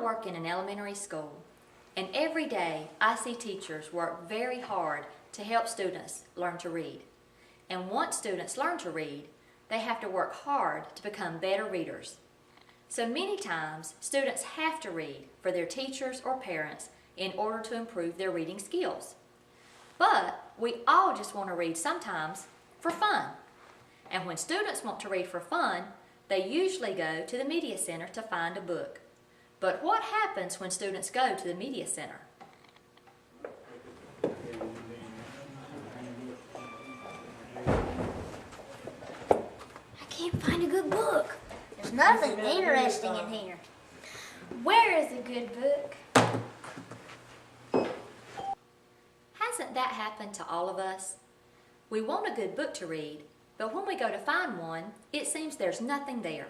work in an elementary school, and every day I see teachers work very hard to help students learn to read. And once students learn to read, they have to work hard to become better readers. So many times, students have to read for their teachers or parents in order to improve their reading skills. But we all just want to read sometimes for fun. And when students want to read for fun, they usually go to the Media Center to find a book. But what happens when students go to the Media Center? I can't find a good book. There's nothing interesting in here. Where is a good book? Hasn't that happened to all of us? We want a good book to read, but when we go to find one, it seems there's nothing there.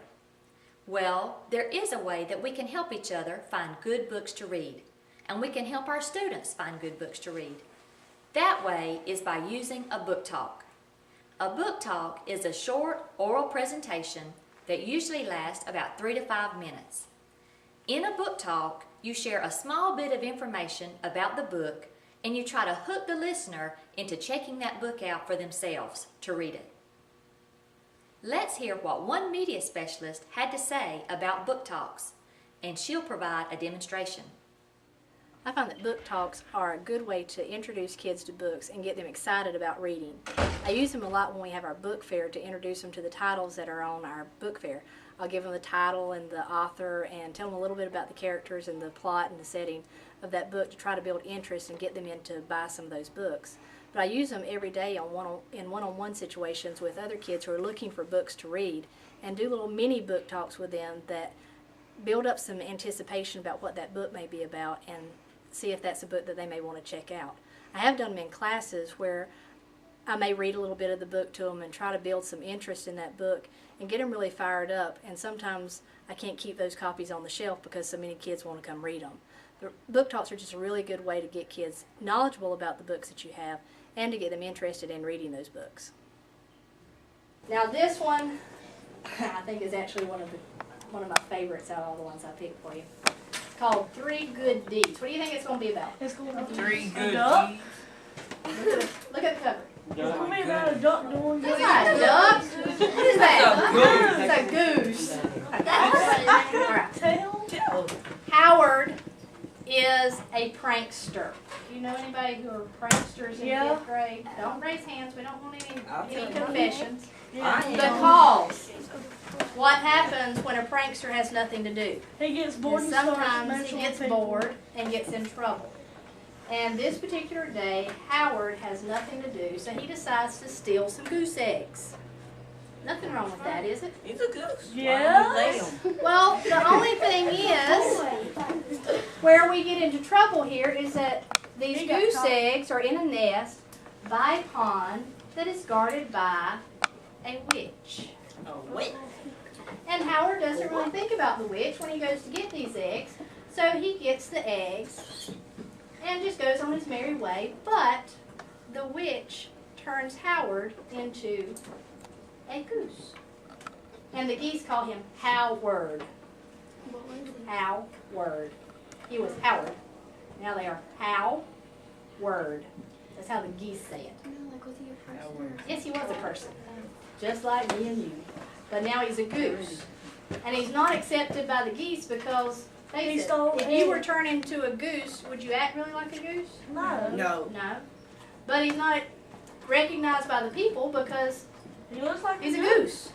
Well, there is a way that we can help each other find good books to read, and we can help our students find good books to read. That way is by using a book talk. A book talk is a short oral presentation that usually lasts about 3 to 5 minutes. In a book talk, you share a small bit of information about the book and you try to hook the listener into checking that book out for themselves to read it. Let's hear what one media specialist had to say about book talks, and she'll provide a demonstration. I find that book talks are a good way to introduce kids to books and get them excited about reading. I use them a lot when we have our book fair to introduce them to the titles that are on our book fair. I'll give them the title and the author and tell them a little bit about the characters and the plot and the setting of that book to try to build interest and get them in to buy some of those books. But I use them every day in one-on-one situations with other kids who are looking for books to read, and do little mini book talks with them that build up some anticipation about what that book may be about and see if that's a book that they may want to check out. I have done them in classes where I may read a little bit of the book to them and try to build some interest in that book and get them really fired up, and sometimes I can't keep those copies on the shelf because so many kids want to come read them. But book talks are just a really good way to get kids knowledgeable about the books that you have and to get them interested in reading those books. Now this one, I think is actually one of my favorites out of all the ones I picked for you. It's called 3 Good Deeds. What do you think it's going to be about? It's going to be 3 good duck. deeds. Look at the cover. It's going to be about a duck doing It's good. not a duck. What is that? It's a goose. All right. Tail. Howard is a prankster. Do you know anybody who are pranksters in Yeah. 5th grade? Don't raise hands. We don't want I'll any tell you. confessions. Yeah. Because what happens when a prankster has nothing to do? He gets bored And and starts sometimes messing he gets with people. bored and gets in trouble. And this particular day, Howard has nothing to do, so he decides to steal some goose eggs. Nothing wrong with that, is it? He's a goose. Yes. Why don't we lay him? Well, the only thing is, where we get into trouble here is that these He got goose caught. eggs are in a nest by a pond that is guarded by a witch. Oh, wait. And Howard doesn't really think about the witch when he goes to get these eggs, so he gets the eggs and just goes on his merry way. But the witch turns Howard into a goose. And the geese call him Howard. Howard. He was Howard. Now they are Howard. That's how the geese say it. Yes, he was a person. Just like me and you. But now he's a goose. And he's not accepted by the geese because they He said, stole if the you egg. were turned into a goose, would you act really like a goose? No. No. No. But he's not recognized by the people because He looks like he's a goose.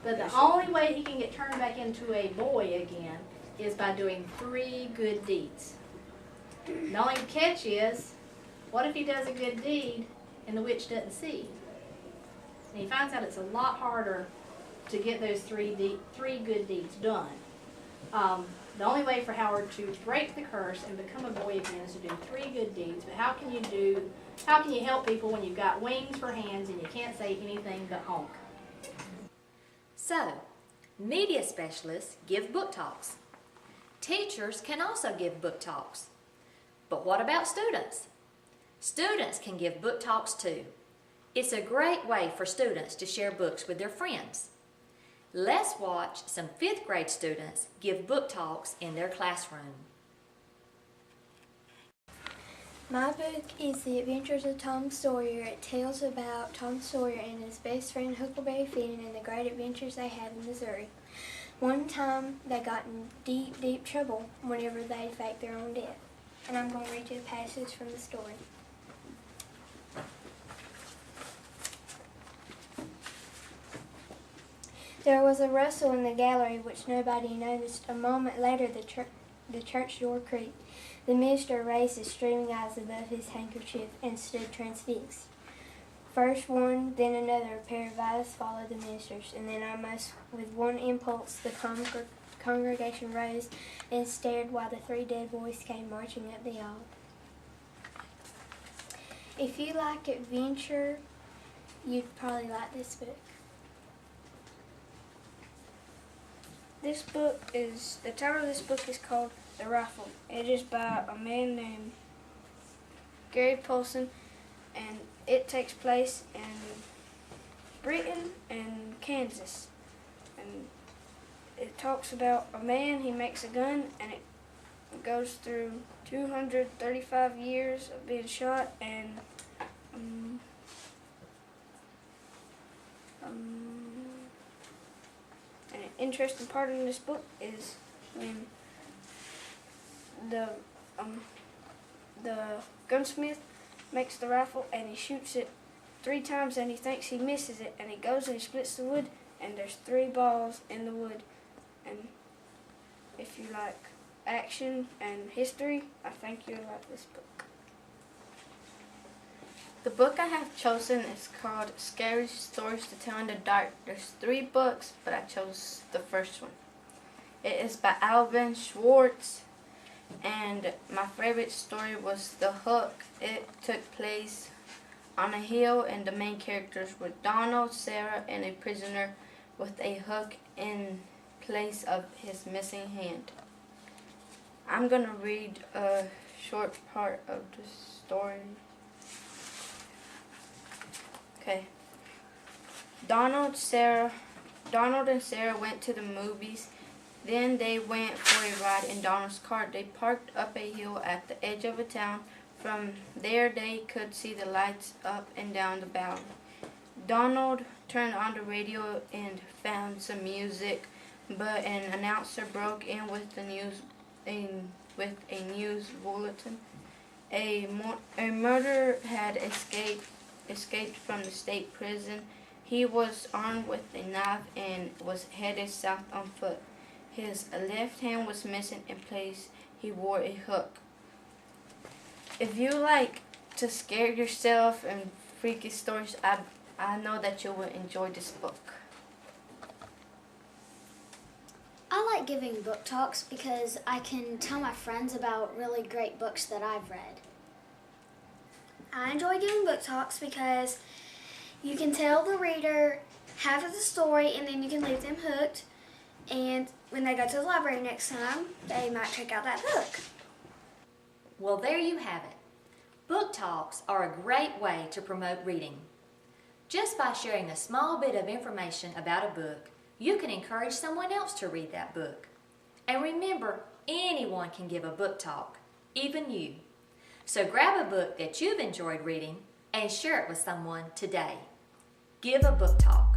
But the only way he can get turned back into a boy again is by doing 3 good deeds. The only catch is, what if he does a good deed and the witch doesn't see? And he finds out it's a lot harder to get those 3 good deeds done. The only way for Howard to break the curse and become a boy again is to do 3 good deeds. But how can you help people when you've got wings for hands and you can't say anything but honk? So, media specialists give book talks. Teachers can also give book talks. But what about students? Students can give book talks too. It's a great way for students to share books with their friends. Let's watch some 5th grade students give book talks in their classroom. My book is The Adventures of Tom Sawyer. It tells about Tom Sawyer and his best friend Huckleberry Finn and the great adventures they had in Missouri. One time they got in deep, deep trouble whenever they faked their own death. And I'm going to read you a passage from the story. There was a rustle in the gallery which nobody noticed. A moment later the church door creaked. The minister raised his streaming eyes above his handkerchief and stood transfixed. First one, then another pair of eyes followed the minister's, and then almost with one impulse the congregation rose and stared while the 3 dead boys came marching up the aisle. If you like adventure, you'd probably like this book. The title of this book is called The Rifle. It is by a man named Gary Paulson, and it takes place in Britain and Kansas. And it talks about a man, he makes a gun, and it goes through 235 years of being shot, and an interesting part in this book is when the gunsmith makes the rifle and he shoots it 3 times and he thinks he misses it, and he goes and he splits the wood and there's 3 balls in the wood. And if you like action and history, I think you'll like this book. The book I have chosen is called Scary Stories to Tell in the Dark. There's 3 books, but I chose the first one. It is by Alvin Schwartz, and my favorite story was The Hook. It took place on a hill, and the main characters were Donald, Sarah, and a prisoner with a hook in place of his missing hand. I'm going to read a short part of the story. Okay. Donald and Sarah went to the movies. Then they went for a ride in Donald's car. They parked up a hill at the edge of a town. From there they could see the lights up and down the valley. Donald turned on the radio and found some music, but an announcer broke in with a news bulletin. A murderer had escaped from the state prison. He was armed with a knife and was headed south on foot. His left hand was missing in place. He wore a hook. If you like to scare yourself and freaky stories, I know that you will enjoy this book. I like giving book talks because I can tell my friends about really great books that I've read. I enjoy giving book talks because you can tell the reader half of the story and then you can leave them hooked, and when they go to the library next time, they might check out that book. Well, there you have it. Book talks are a great way to promote reading. Just by sharing a small bit of information about a book, you can encourage someone else to read that book. And remember, anyone can give a book talk, even you. So grab a book that you've enjoyed reading and share it with someone today. Give a book talk.